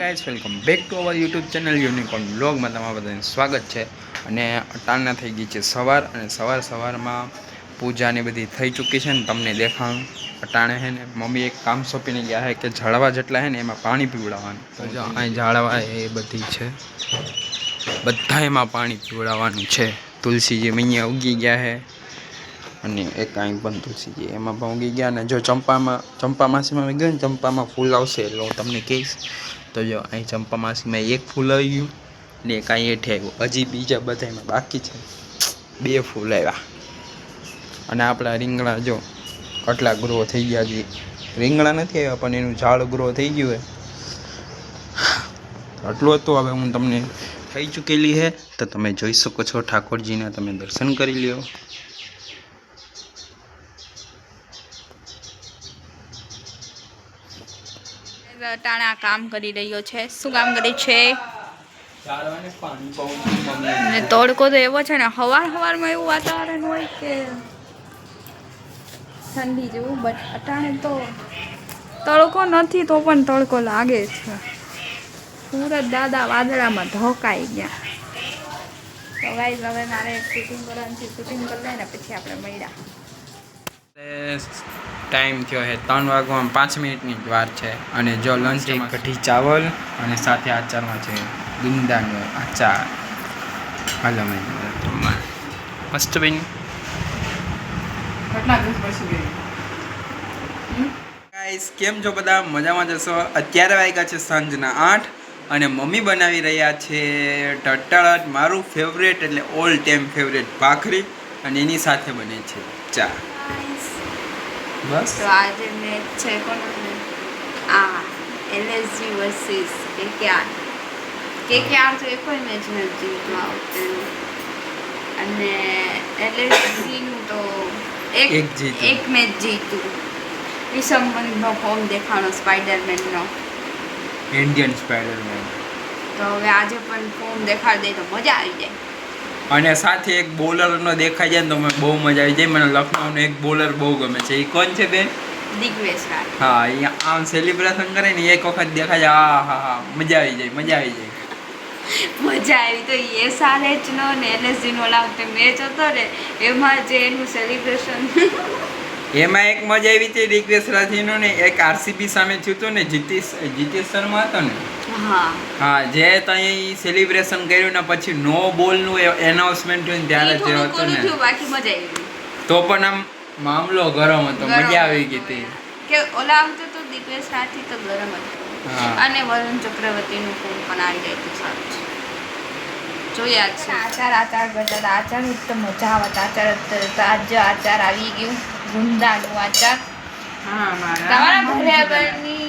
Guys, welcome back to our YouTube channel unicorn બ્લોગમાં તમારા બધાનું સ્વાગત છે. અને અટાણના થઈ ગઈ છે સવાર, અને સવારમાં પૂજાની બધી થઈ ચૂકી છે ને તમને દેખાણું. અટાણે છે ને મમ્મી એક કામ સોંપીને ગયા છે કે ઝાડવા જેટલા છે ને એમાં પાણી પીવડાવવાનું. તો જો અહીં ઝાડવા એ બધી છે, બધા એમાં પાણી પીવડાવવાનું છે. તુલસીજી અહીંયા ઉગી ગયા છે, અને એક અહીં પણ તુલસીજી એમાં પણ ઉગી ગયા. ને જો ચંપા માસીમાં ગયું ને ચંપામાં ફૂલ આવશે એટલે હું તમને કહીશ. તો જો અહીં ચંપા માસીમાં એક ફૂલ આવી ગયું ને એક અહીં હેઠે આવ્યું. હજી બીજા બધામાં બાકી છે, 2 ફૂલ આવ્યા. અને આપણા રીંગણા જો આટલા ગ્રો થઈ ગયા છે. રીંગણા નથી આવ્યા પણ એનું ઝાડ ગ્રો થઈ ગયું છે. આટલું હતું. હવે હું તમને થઈ ચૂકેલી છે તો તમે જોઈ શકો છો. ઠાકોરજીના તમે દર્શન કરી લ્યો. ટાણા કામ કરી રહ્યો છે. શું કામ કરે છે? ને તડકો તો એવો છે ને, સવારમાં એવું વાતાવરણ હોય કે ઠંડી જેવું, બટ અટાણે તો તડકો નથી તો પણ તડકો લાગે છે. સુરત દાદા વાદળામાં ધોકાઈ ગયા. તો ગાઈસ, હવે મારે શૂટિંગ કરવાનું છે. શૂટિંગ કરી લઈને પછી આપણે મળ્યા. ટાઈમ થયો છે 3 વાગવામાં 5 મિનિટની જ વાર છે. અને જો લંચ કઢી ચાવલ અને સાથે આચારમાં છે ગુંદાનો આચાર. હાલો મસ્ત બેન. ગાઈસ, કેમ છો બધા? મજામાં જશો? અત્યારે વાગ્યા છે સાંજના 8 અને મમ્મી બનાવી રહ્યા છે ટટળટ, મારું ફેવરેટ એટલે ઓલ ટાઈમ ફેવરેટ ભાખરી, અને એની સાથે બને છે ચા. બસ તો આજે મેચ છે કોનો? આ એલએસજી વર્સિસ કેકેઆર. કેકેઆર તો એક કોઈ મેચ નથી જીતવા આવતું, અને એલએસજીનું તો એક મેચ જીતું. ઈસમનો ફોર્મ દેખાણો સ્પાઈડરમેનનો, ઇન્ડિયન સ્પાઈડરમેન. તો હવે આજે પણ ફોર્મ દેખાડી દે તો મજા આવી જાય. અને સાથે એક બોલરનો દેખાઈ જાય ને તો મને બહુ મજા આવી જાય. મને લખનઉનો એક બોલર બહુ ગમે છે. એ કોણ છે બેન? દિગ્વેશ રાઠોડ. હા, અહીંયા આમ સેલિબ્રેશન કરે ને એક વખત દેખાય જાય. હા, મજા આવી જાય. મજા આવી તો એસઆરએચનો ને એલએસજીનો ઓલા વખતે મેચ હતો ને, એમાં જે એનું સેલિબ્રેશન એમાં એક મજા આવી હતી દિગ્વેશ રાઠીનો ને એક આરસીબી સામે થયું હતું ને, જીતેશ શર્મા હતો ને. હા, જે ત્યાં સેલિબ્રેશન કર્યું ને પછી નો બોલનું એનાઉન્સમેન્ટ થયું ને ત્યારે જે હતું ને, બાકી મજા આવી. તો પણ આમ મામલો ગરમ હતો, મજા આવી ગઈ હતી. કે ઓલા વખતે તો દિગ્વેશ રાઠી તો ગરમ હતો, અને વરુણ ચક્રવર્તીનું ફોન પણ આવી જાય તો સારું છે. જોયા છે આચાર બધા આચાર તો મજા આવત. આચાર આવી ગયું, ગુંદાનું આચાર. તમારા ઘરે બની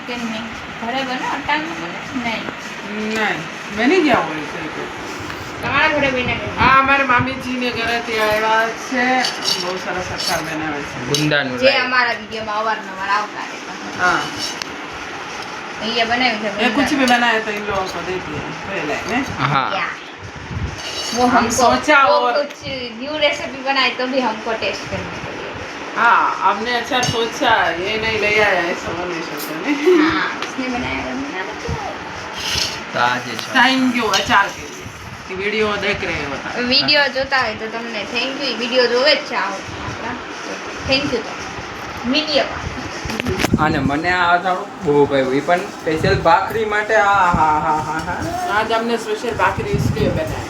કે નહીં? ઘરે બને અટાણું બને? નહીં, બની ગયા હોય છે. તમારા ઘરે બને? હા, અમારા મામીજીને ઘરેથી આવ્યા છે. બહુ સરસ અચાર બનાવે છે ગુંદાનું, જે અમારા વિડીયોમાં અવારનવાર આવતા રહે. हाँ, ये बनाए थे ये कुछ भी बनाए तो इन लोगों को देती है पहले में. हाँ, वो हम सोचा वो और कुछ न्यू रेसिपी बनाए तो भी हमको टेस्ट करना पड़ेगा. हाँ, हमने अच्छा सोचा, ये नहीं ले आया ऐसा बोलने सोचा ने. हाँ, उसने बनाया और बनाना તાજે છે. थैंक यू अचार के लिए कि वीडियो देख रहे हो. વિડીયો જોતા હોય તો તમને થેન્ક યુ. વિડીયો જોવે જ છે આપણા, થેન્ક યુ. તો વિડીયો અને મને આ અથાણું બહુ ભાવ્યું. એ પણ સ્પેશિયલ ભાખરી માટે. હા. आज हमने स्पेशल भाकरी इसलिए बनाया.